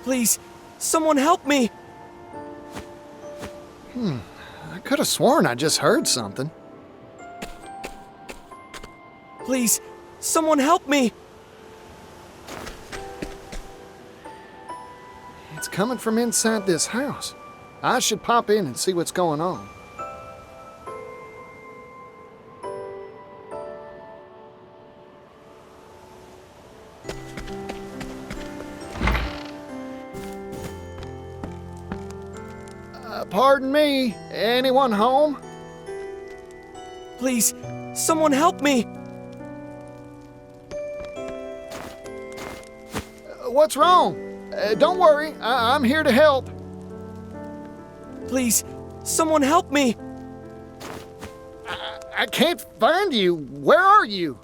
Please, someone help me! I could have sworn I just heard something. Please, someone help me! It's coming from inside this house. I should pop in and see what's going on. Pardon me, anyone home? Please, someone help me! What's wrong? Don't worry, I'm here to help. Please, someone help me! I can't find you. Where are you?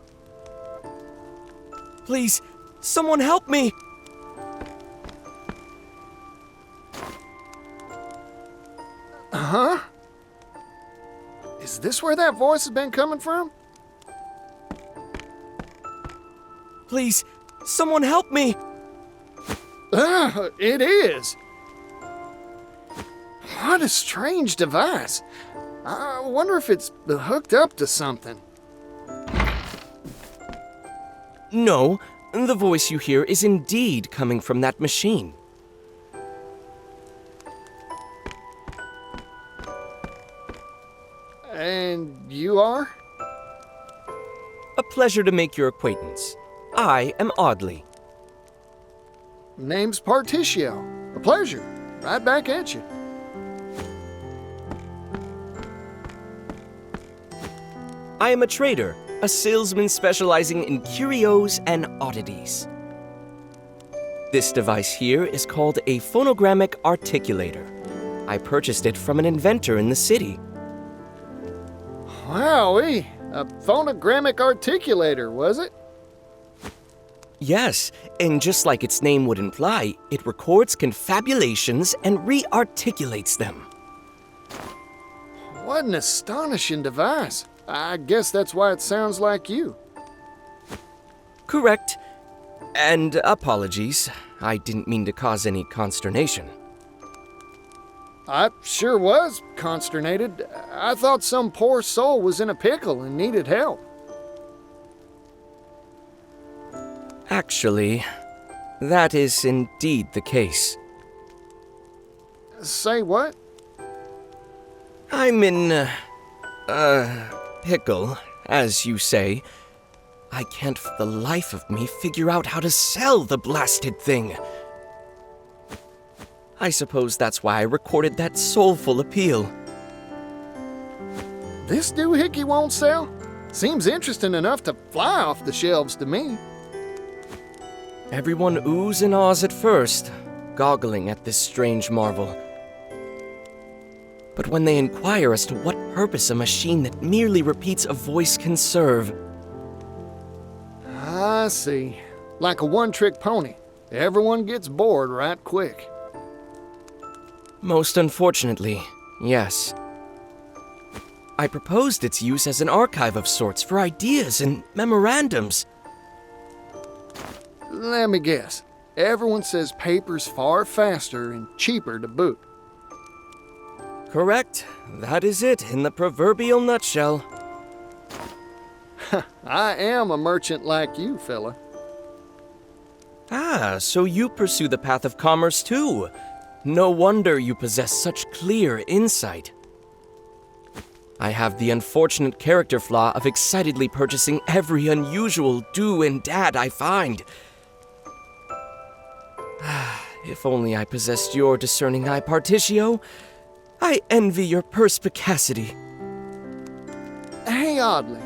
Please, someone help me! Huh? Is this where that voice has been coming from? Please, someone help me! It is. What a strange device. I wonder if it's hooked up to something. No, the voice you hear is indeed coming from that machine. And you are? A pleasure to make your acquaintance. I am Audley. Name's Partitio. A pleasure. Right back at you. I am a trader, a salesman specializing in curios and oddities. This device here is called a phonogrammic articulator. I purchased it from an inventor in the city. Wowee, a phonogrammic articulator, was it? Yes, and just like its name would imply, it records confabulations and re-articulates them. What an astonishing device. I guess that's why it sounds like you. Correct. And apologies. I didn't mean to cause any consternation. I sure was consternated. I thought some poor soul was in a pickle and needed help. Actually, that is indeed the case. Say what? I'm in, pickle, as you say. I can't for the life of me figure out how to sell the blasted thing. I suppose that's why I recorded that soulful appeal. This doohickey won't sell? Seems interesting enough to fly off the shelves to me. Everyone oohs and ahs at first, goggling at this strange marvel. But when they inquire as to what purpose a machine that merely repeats a voice can serve... I see. Like a one-trick pony. Everyone gets bored right quick. Most unfortunately, yes. I proposed its use as an archive of sorts for ideas and memorandums. Let me guess. Everyone says paper's far faster and cheaper to boot. Correct. That is it in the proverbial nutshell. I am a merchant like you, fella. Ah, so you pursue the path of commerce too. No wonder you possess such clear insight. I have the unfortunate character flaw of excitedly purchasing every unusual do and dad I find. If only I possessed your discerning eye, Partitio. I envy your perspicacity. Hey, Audley.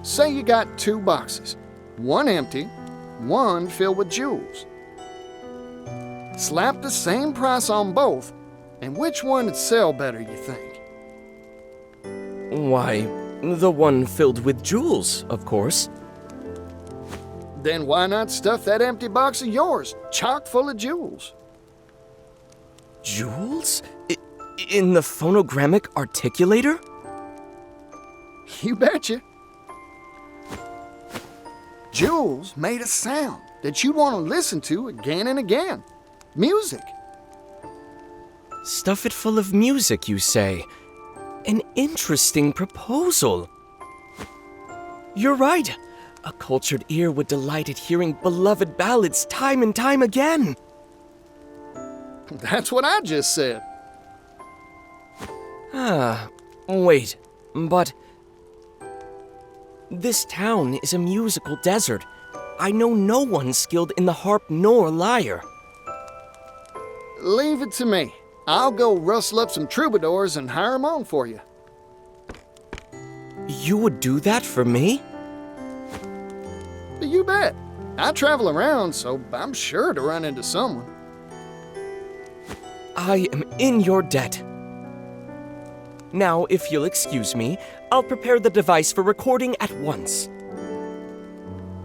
Say you got 2 boxes. One empty, one filled with jewels. Slap the same price on both, and which one would sell better, you think? Why, the one filled with jewels, of course. Then why not stuff that empty box of yours, chock full of jewels? Jewels? In the phonogrammic articulator? You betcha. Jules made a sound that you want to listen to again and again. Music. Stuff it full of music, you say? An interesting proposal. You're right. A cultured ear would delight at hearing beloved ballads time and time again. That's what I just said. Wait, but... This town is a musical desert. I know no one skilled in the harp nor lyre. Leave it to me. I'll go rustle up some troubadours and hire 'em on for you. You would do that for me? You bet. I travel around, so I'm sure to run into someone. I am in your debt. Now, if you'll excuse me, I'll prepare the device for recording at once.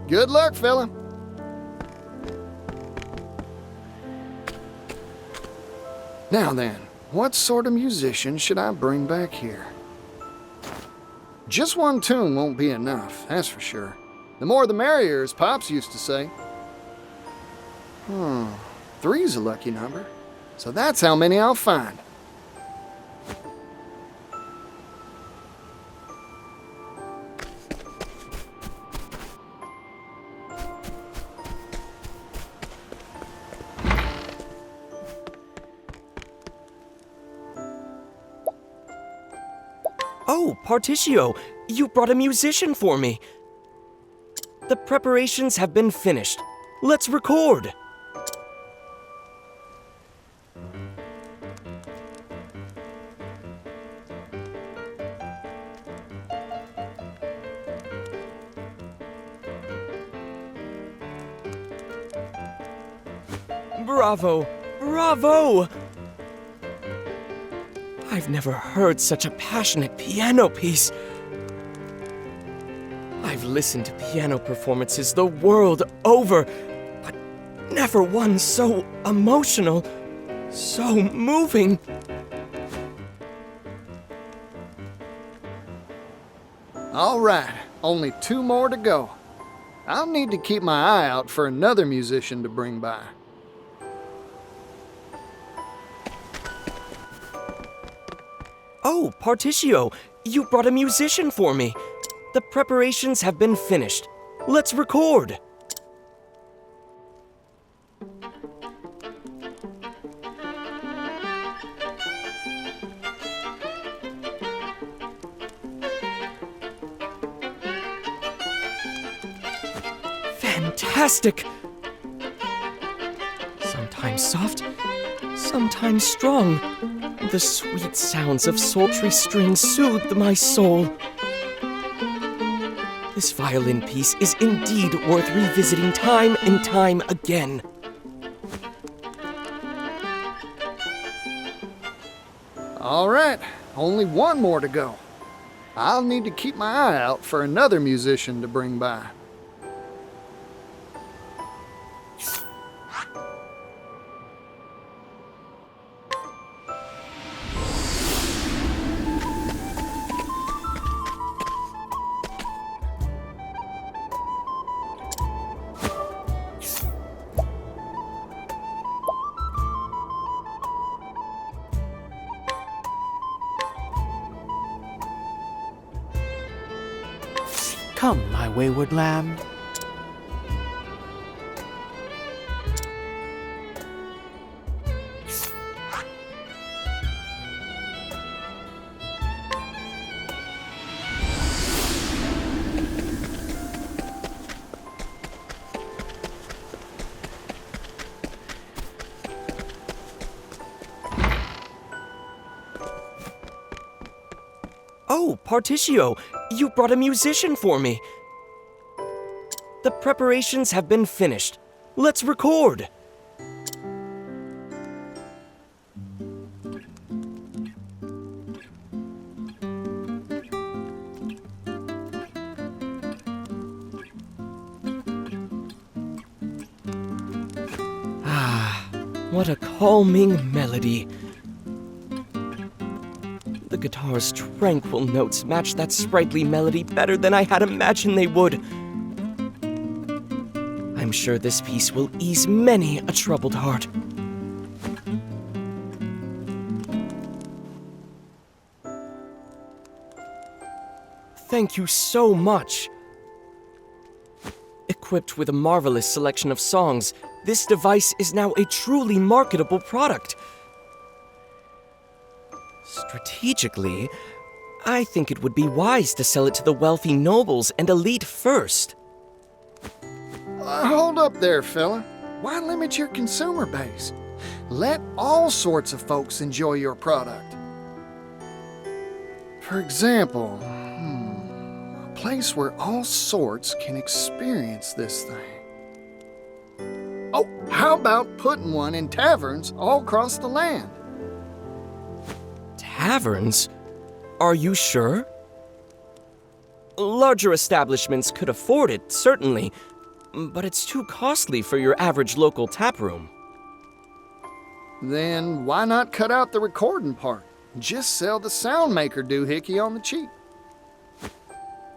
Good luck, fella. Now then, what sort of musician should I bring back here? Just one tune won't be enough, that's for sure. The more the merrier, as Pops used to say. 3's a lucky number, so that's how many I'll find. Oh, Partitio, you brought a musician for me. The preparations have been finished. Let's record. Bravo! Bravo! I've never heard such a passionate piano piece. I've listened to piano performances the world over, but never one so emotional, so moving. All right, only 2 more to go. I'll need to keep my eye out for another musician to bring by. Oh, Partitio, you brought a musician for me. The preparations have been finished. Let's record. Fantastic! Sometimes soft, sometimes strong. The sweet sounds of sultry strings soothed my soul. This violin piece is indeed worth revisiting time and time again. All right, only 1 more to go. I'll need to keep my eye out for another musician to bring by. Come, my wayward lamb. Oh, Partitio, you brought a musician for me. The preparations have been finished. Let's record. Ah, what a calming melody. The guitar's tranquil notes match that sprightly melody better than I had imagined they would. I'm sure this piece will ease many a troubled heart. Thank you so much. Equipped with a marvelous selection of songs, this device is now a truly marketable product. Strategically, I think it would be wise to sell it to the wealthy nobles and elite first. Hold up there, fella. Why limit your consumer base? Let all sorts of folks enjoy your product. For example, a place where all sorts can experience this thing. Oh, how about putting one in taverns all across the land? Taverns? Are you sure? Larger establishments could afford it, certainly, but it's too costly for your average local taproom. Then why not cut out the recording part? Just sell the sound maker doohickey on the cheap.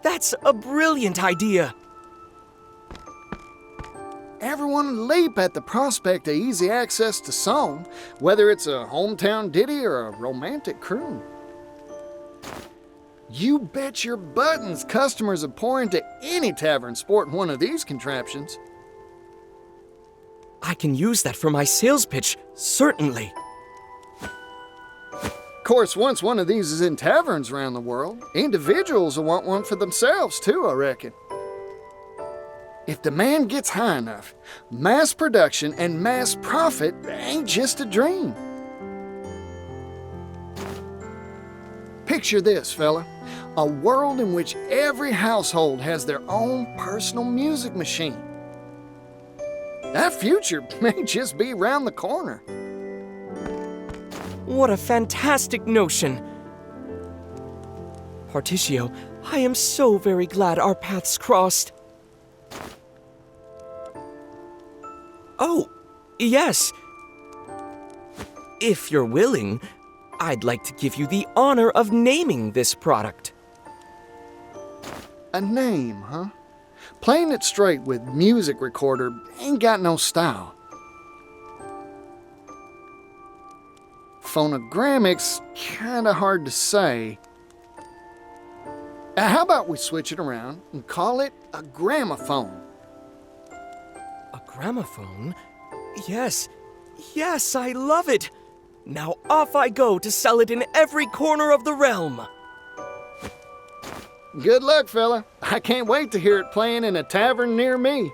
That's a brilliant idea! Everyone leap at the prospect of easy access to song, whether it's a hometown ditty or a romantic croon. You bet your buttons customers are pouring to any tavern sporting one of these contraptions. I can use that for my sales pitch, certainly. Of course, once one of these is in taverns around the world, individuals will want one for themselves too, I reckon. If demand gets high enough, mass production and mass profit ain't just a dream. Picture this, fella. A world in which every household has their own personal music machine. That future may just be around the corner. What a fantastic notion! Partitio, I am so very glad our paths crossed. Oh, yes. If you're willing, I'd like to give you the honor of naming this product. A name, huh? Playing it straight with music recorder ain't got no style. Phonogrammic's kinda hard to say. How about we switch it around and call it a gramophone? A gramophone? Yes, I love it! Now off I go to sell it in every corner of the realm! Good luck, fella. I can't wait to hear it playing in a tavern near me.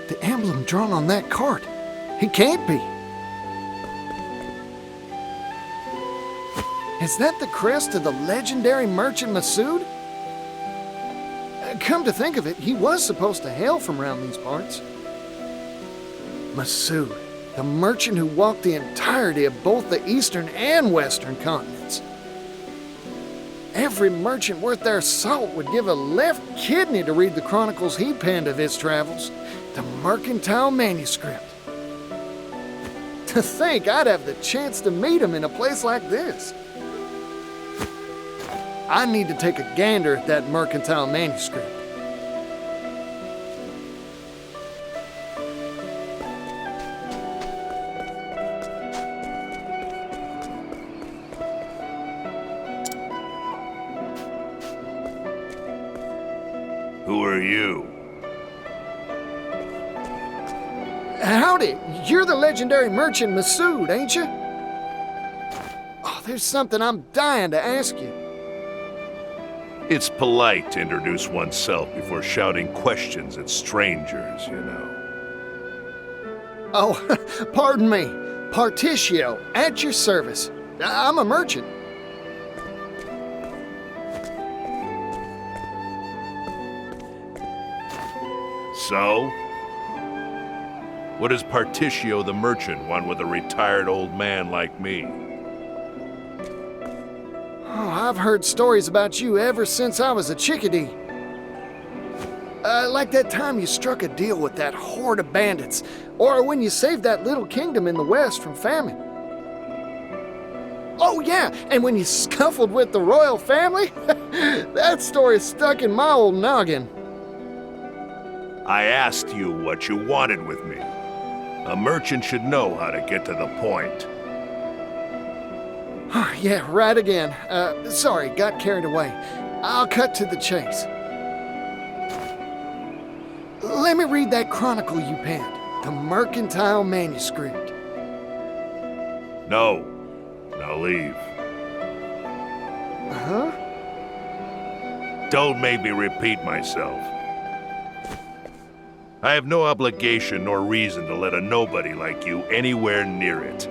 The emblem drawn on that cart. He can't be. Is that the crest of the legendary merchant Masood? Come to think of it, he was supposed to hail from around these parts. Masood, the merchant who walked the entirety of both the eastern and western continents. Every merchant worth their salt would give a left kidney to read the chronicles he penned of his travels. The mercantile manuscript. To think I'd have the chance to meet him in a place like this. I need to take a gander at that mercantile manuscript. Who are you? Howdy, you're the legendary merchant Masood, ain't you? Oh, there's something I'm dying to ask you. It's polite to introduce oneself before shouting questions at strangers, you know. Oh, pardon me. Partitio, at your service. I'm a merchant. So? What does Partitio the merchant want with a retired old man like me? Oh, I've heard stories about you ever since I was a chickadee. Like that time you struck a deal with that horde of bandits, or when you saved that little kingdom in the west from famine. Oh yeah, and when you scuffled with the royal family? That story stuck in my old noggin. I asked you what you wanted with me. A merchant should know how to get to the point. Yeah, right again. Sorry, got carried away. I'll cut to the chase. Let me read that chronicle you penned, the mercantile manuscript. No. Now leave. Huh? Don't make me repeat myself. I have no obligation nor reason to let a nobody like you anywhere near it.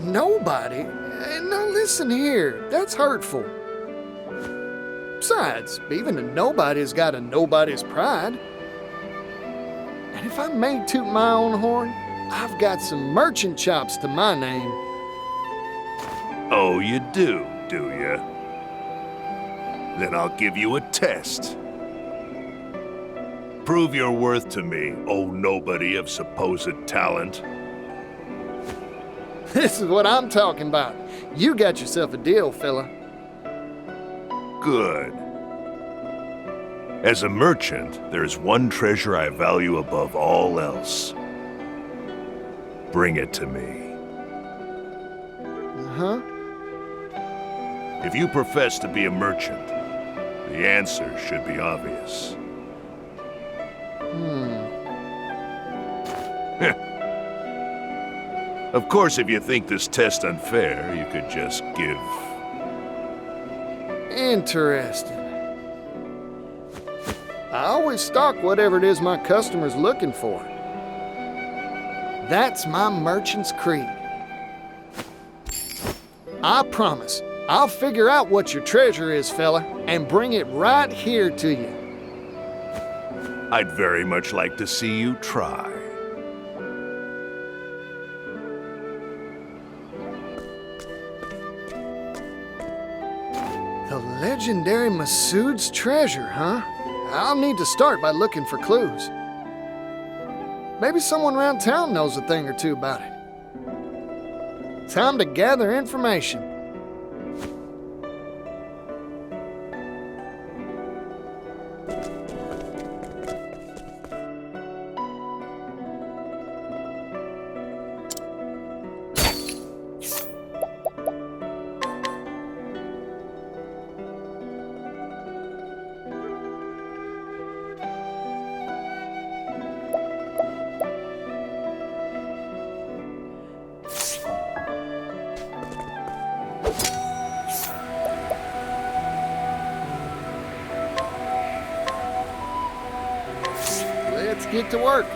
Nobody? Now listen here, that's hurtful. Besides, even a nobody's got a nobody's pride. And if I may toot my own horn, I've got some merchant chops to my name. Oh, you do you? Then I'll give you a test. Prove your worth to me, oh nobody of supposed talent. This is what I'm talking about. You got yourself a deal, fella. Good. As a merchant, there's one treasure I value above all else. Bring it to me. Huh? If you profess to be a merchant, the answer should be obvious. Of course, if you think this test unfair, you could just give... Interesting. I always stock whatever it is my customer's looking for. That's my merchant's creed. I promise, I'll figure out what your treasure is, fella, and bring it right here to you. I'd very much like to see you try. The legendary Masood's treasure, huh? I'll need to start by looking for clues. Maybe someone around town knows a thing or two about it. Time to gather information. Let's get to work.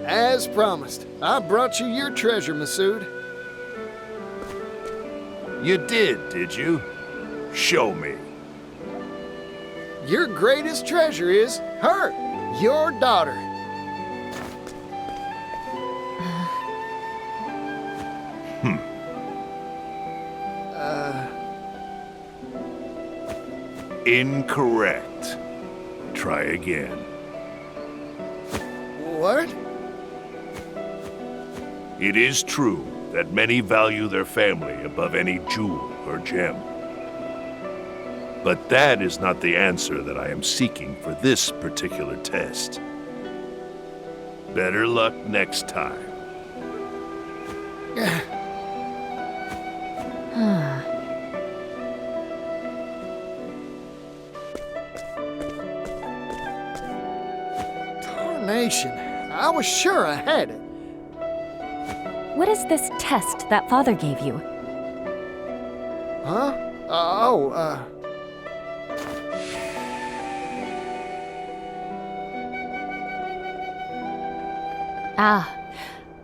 As promised, I brought you your treasure, Masood. You did you? Show me. Your greatest treasure is her, your daughter. Incorrect. Try again. What? It is true that many value their family above any jewel or gem. But that is not the answer that I am seeking for this particular test. Better luck next time. Tarnation. I was sure I had it. What is this test that Father gave you? Huh?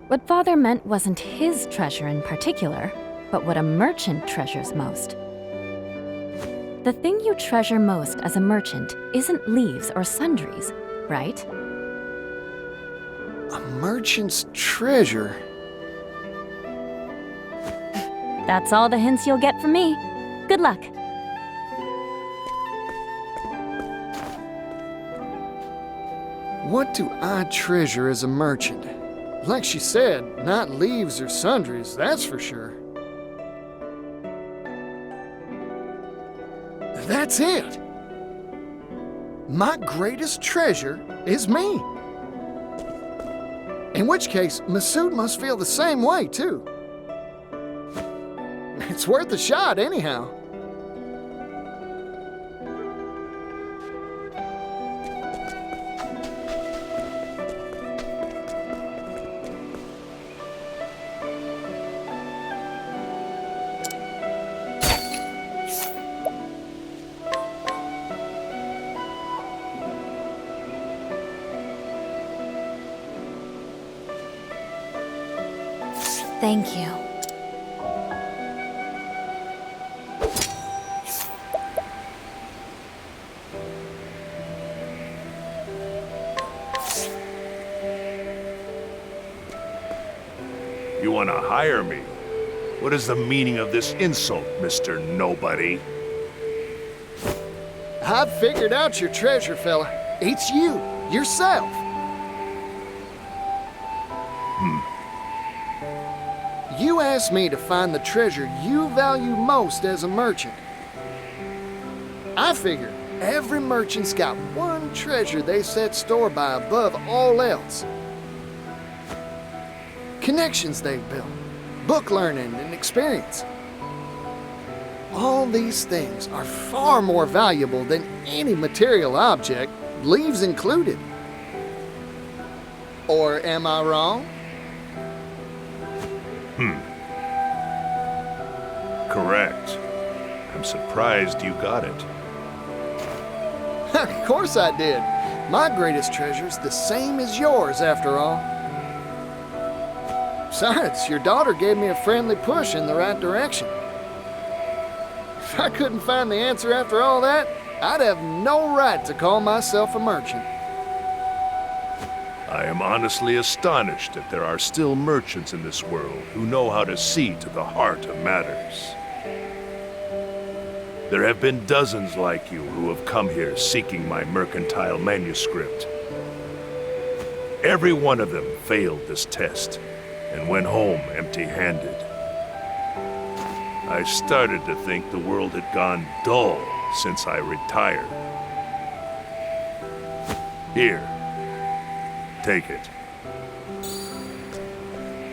What Father meant wasn't his treasure in particular, but what a merchant treasures most. The thing you treasure most as a merchant isn't leaves or sundries, right? A merchant's treasure. That's all the hints you'll get from me. Good luck. What do I treasure as a merchant? Like she said, not leaves or sundries, that's for sure. That's it! My greatest treasure is me. In which case, Masood must feel the same way, too. It's worth a shot, anyhow. Thank you. You want to hire me? What is the meaning of this insult, Mr. Nobody? I've figured out your treasure, fella. It's you, yourself. You asked me to find the treasure you value most as a merchant. I figured every merchant's got one treasure they set store by above all else. Connections they've built, book learning and experience. All these things are far more valuable than any material object, leaves included. Or am I wrong? Correct. I'm surprised you got it. Of course I did. My greatest treasure's the same as yours, after all. Besides, your daughter gave me a friendly push in the right direction. If I couldn't find the answer after all that, I'd have no right to call myself a merchant. I am honestly astonished that there are still merchants in this world who know how to see to the heart of matters. There have been dozens like you who have come here seeking my mercantile manuscript. Every one of them failed this test and went home empty-handed. I started to think the world had gone dull since I retired. Here, take it.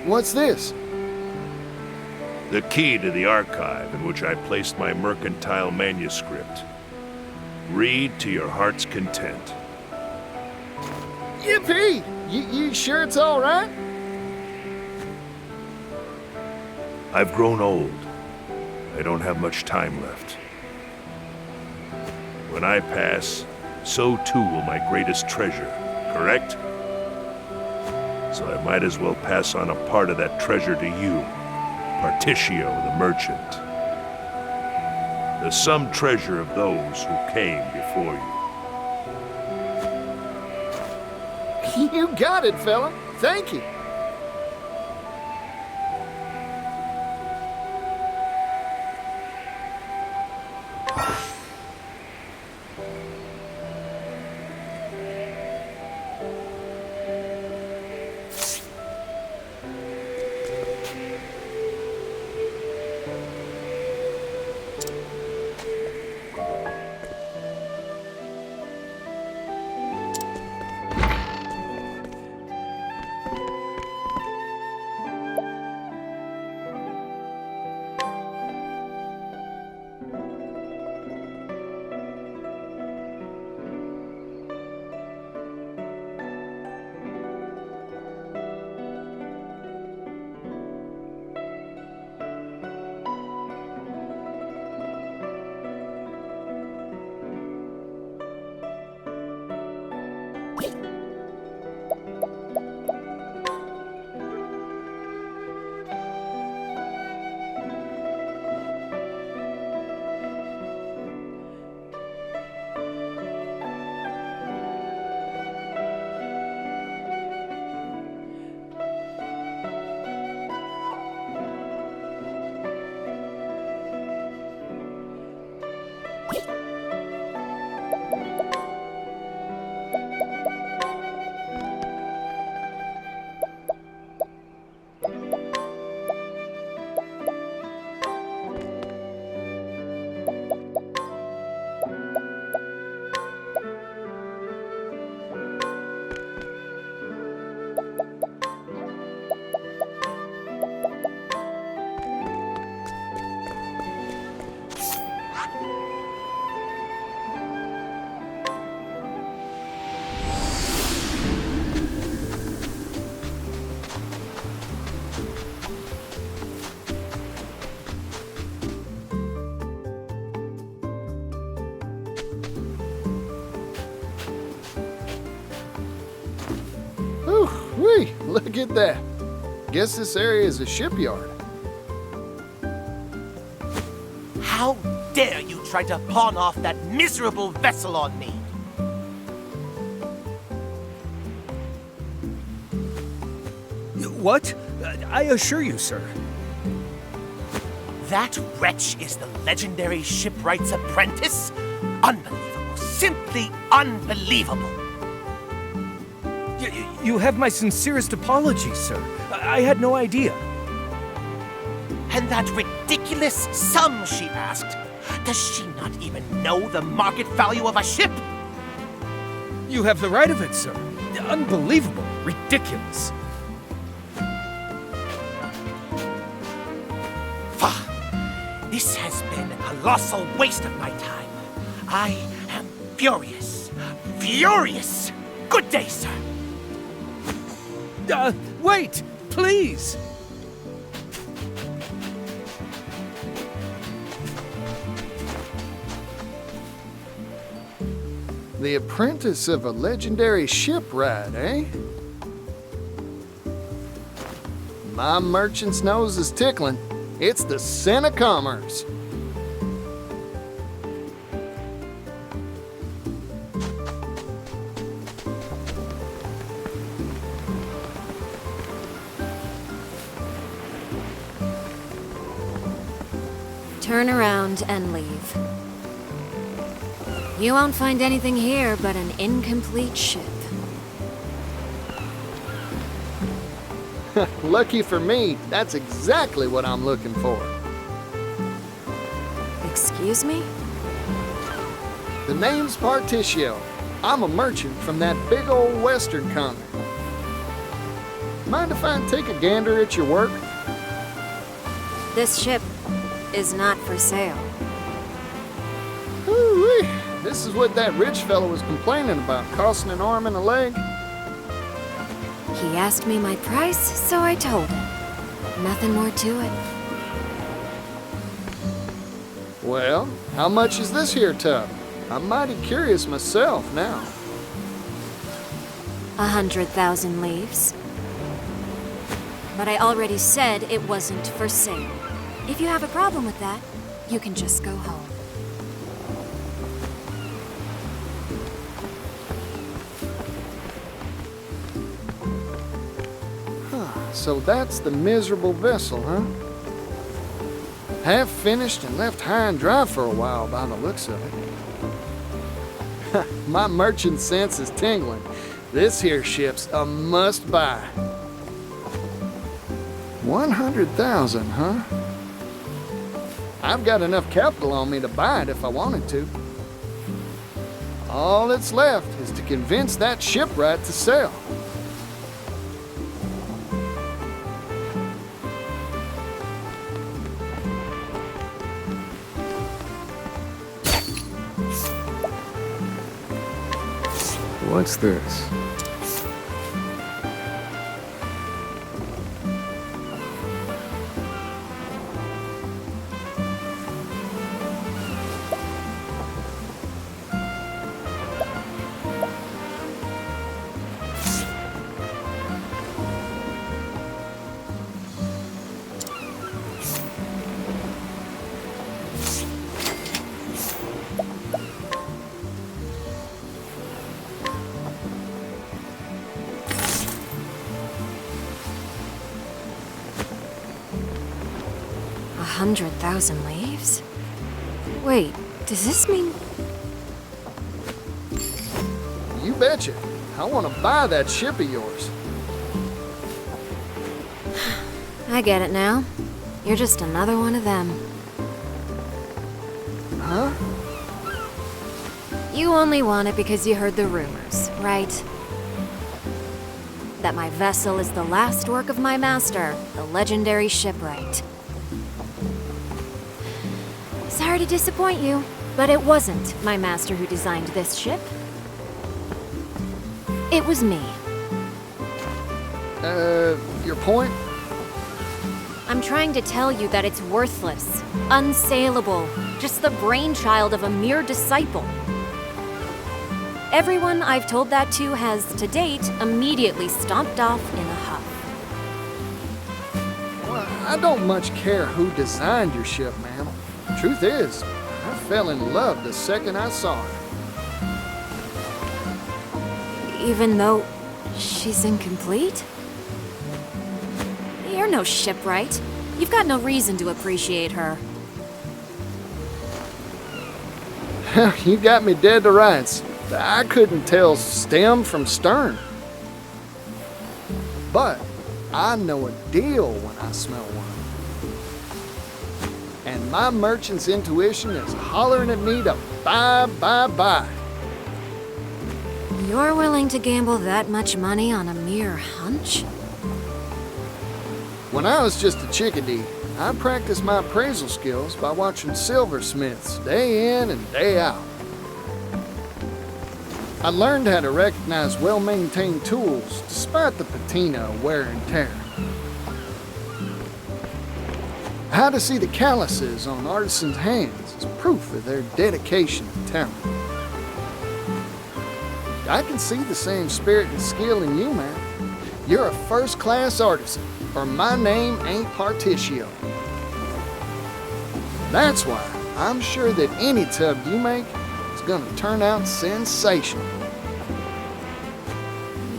What's this? The key to the archive in which I placed my mercantile manuscript. Read to your heart's content. Yippee! You sure it's all right? I've grown old. I don't have much time left. When I pass, so too will my greatest treasure, correct? So I might as well pass on a part of that treasure to you, Partitio the merchant. The sum treasure of those who came before you. You got it, fella. Thank you. Whee, look at that. Guess this area is a shipyard. How dare you try to pawn off that miserable vessel on me? What? I assure you, sir. That wretch is the legendary shipwright's apprentice? Unbelievable. Simply unbelievable. You have my sincerest apologies, sir. I had no idea. And that ridiculous sum she asked. Does she not even know the market value of a ship? You have the right of it, sir. Unbelievable. Ridiculous. This has been a colossal waste of my time. I am furious. Furious! Good day, sir. Wait! Please! The apprentice of a legendary shipwright, eh? My merchant's nose is tickling. It's the sin of commerce. Turn around and leave. You won't find anything here but an incomplete ship. Lucky for me, that's exactly what I'm looking for. Excuse me? The name's Partitio. I'm a merchant from that big old western continent. Mind if I take a gander at your work? This ship is not for sale. Ooh-wee. This is what that rich fellow was complaining about, costing an arm and a leg. He asked me my price, so I told him. Nothing more to it. Well, how much is this here tub? I'm mighty curious myself now. 100,000 leaves. But I already said it wasn't for sale. If you have a problem with that, you can just go home. So that's the miserable vessel, huh? Half finished and left high and dry for a while by the looks of it. My merchant sense is tingling. This here ship's a must-buy. 100,000, huh? I've got enough capital on me to buy it if I wanted to. All that's left is to convince that shipwright to sell. What's this? $100,000 leaves? Wait, does this mean... You betcha. I want to buy that ship of yours. I get it now. You're just another one of them. Huh? You only want it because you heard the rumors, right? That my vessel is the last work of my master, the legendary shipwright. Sorry to disappoint you, but it wasn't my master who designed this ship. It was me. Your point? I'm trying to tell you that it's worthless, unsaleable, just the brainchild of a mere disciple. Everyone I've told that to has, to date, immediately stomped off in a huff. Well, I don't much care who designed your ship, ma'am. Truth is, I fell in love the second I saw her. Even though she's incomplete? You're no shipwright. You've got no reason to appreciate her. You got me dead to rights. I couldn't tell stem from stern. But I know a deal when I smell one. And my merchant's intuition is hollering at me to buy, buy, buy. You're willing to gamble that much money on a mere hunch? When I was just a chickadee, I practiced my appraisal skills by watching silversmiths day in and day out. I learned how to recognize well-maintained tools despite the patina of wear and tear. How to see the calluses on artisans' hands is proof of their dedication and talent. I can see the same spirit and skill in you, man. You're a first-class artisan, or my name ain't Partitio. That's why I'm sure that any tub you make is gonna turn out sensational.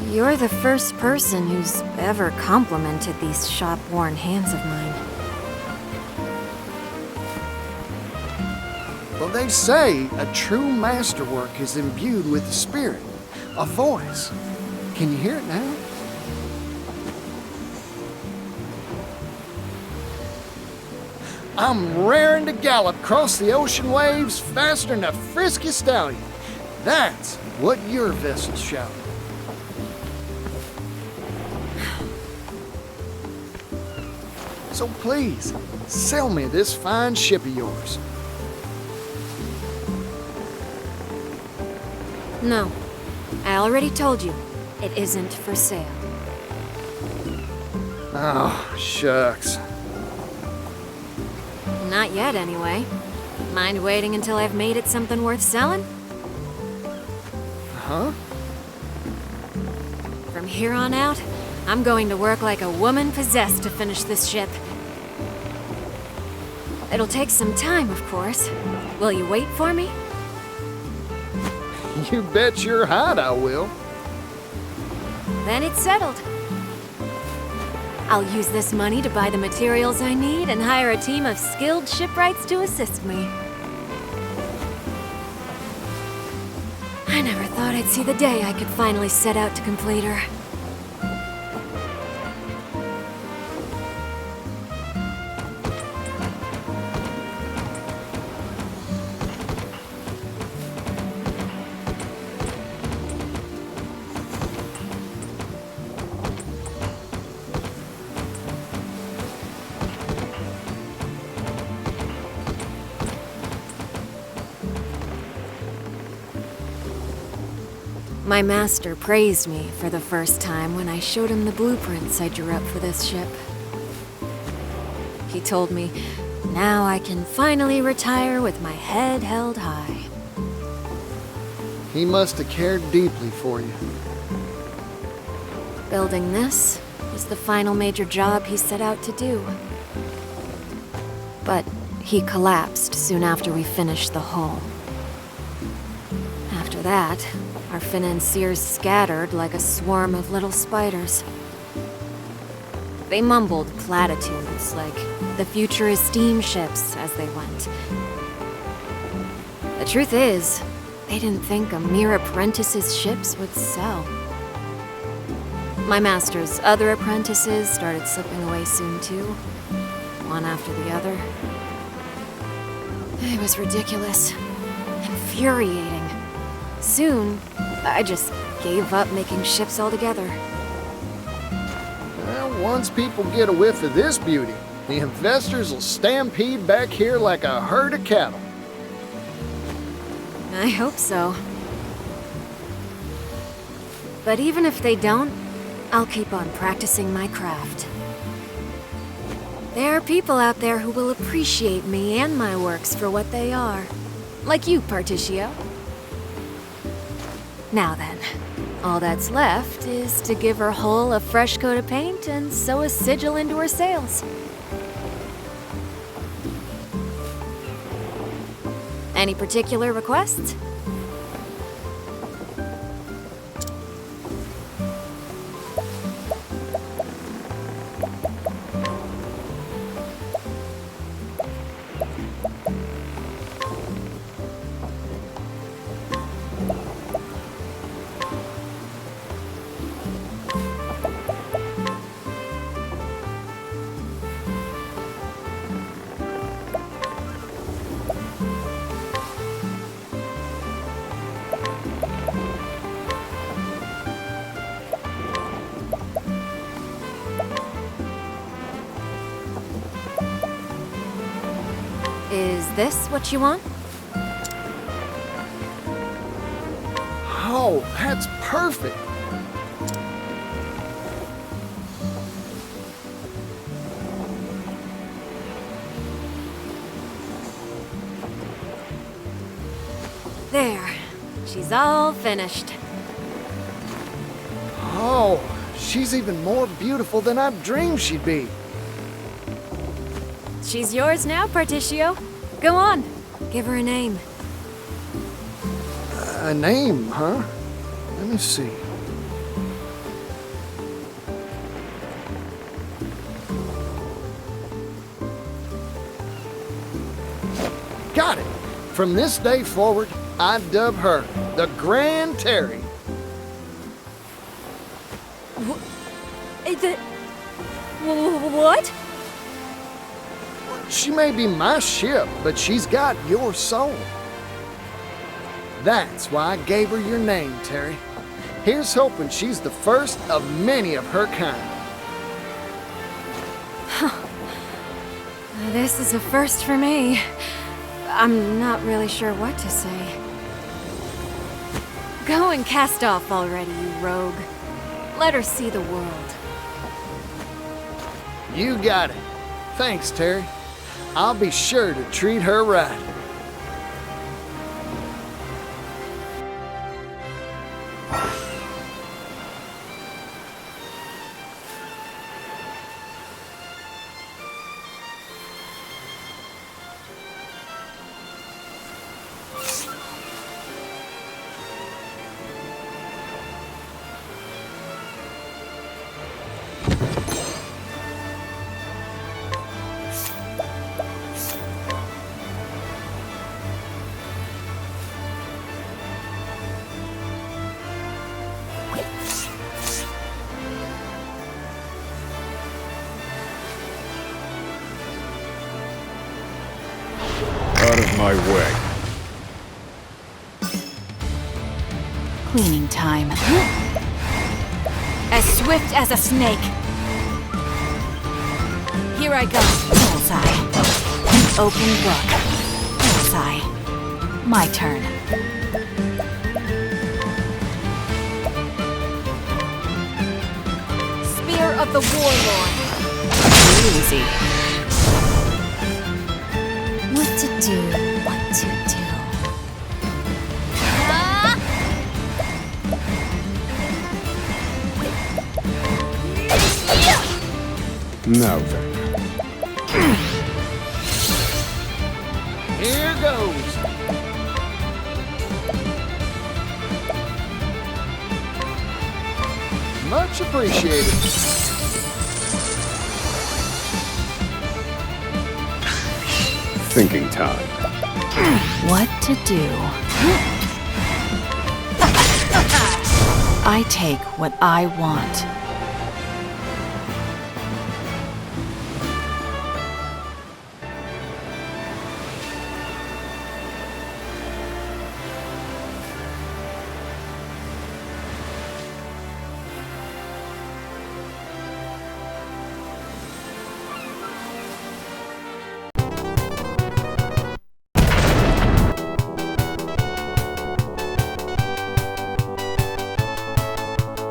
You're the first person who's ever complimented these shop-worn hands of mine. Well, they say a true masterwork is imbued with a spirit, a voice. Can you hear it now? I'm raring to gallop across the ocean waves faster than a frisky stallion. That's what your vessel's shouting. So please, sell me this fine ship of yours. No. I already told you. It isn't for sale. Oh, shucks. Not yet, anyway. Mind waiting until I've made it something worth selling? Huh? From here on out, I'm going to work like a woman possessed to finish this ship. It'll take some time, of course. Will you wait for me? You bet your hide I will. Then it's settled. I'll use this money to buy the materials I need and hire a team of skilled shipwrights to assist me. I never thought I'd see the day I could finally set out to complete her. My master praised me for the first time when I showed him the blueprints I drew up for this ship. He told me, now I can finally retire with my head held high. He must have cared deeply for you. Building this was the final major job he set out to do. But he collapsed soon after we finished the hull. After that, our financiers scattered like a swarm of little spiders. They mumbled platitudes like the future is steamships as they went. The truth is, they didn't think a mere apprentice's ships would sell. My master's other apprentices started slipping away soon too, one after the other. It was ridiculous, infuriating. Soon, I just gave up making ships altogether. Well, once people get a whiff of this beauty, the investors will stampede back here like a herd of cattle. I hope so. But even if they don't, I'll keep on practicing my craft. There are people out there who will appreciate me and my works for what they are. Like you, Partitio. Now then, all that's left is to give her hull a fresh coat of paint and sew a sigil into her sails. Any particular requests? Is this what you want? Oh, that's perfect. There. She's all finished. Oh, she's even more beautiful than I dreamed she'd be. She's yours now, Partitio. Go on. Give her a name. A name, huh? Let me see. Got it! From this day forward, I dub her the Grand Terry. What? She may be my ship, but she's got your soul. That's why I gave her your name, Terry. Here's hoping she's the first of many of her kind. This is a first for me. I'm not really sure what to say. Go and cast off already, you rogue. Let her see the world. You got it. Thanks, Terry. I'll be sure to treat her right. my way. Cleaning time. As swift as a snake. Here I go. Bullseye. Open book. Bullseye. My turn. Spear of the Warlord. Easy. What to do, what to do. Now then. Here goes. Much appreciated. Thinking time. What to do? I take what I want.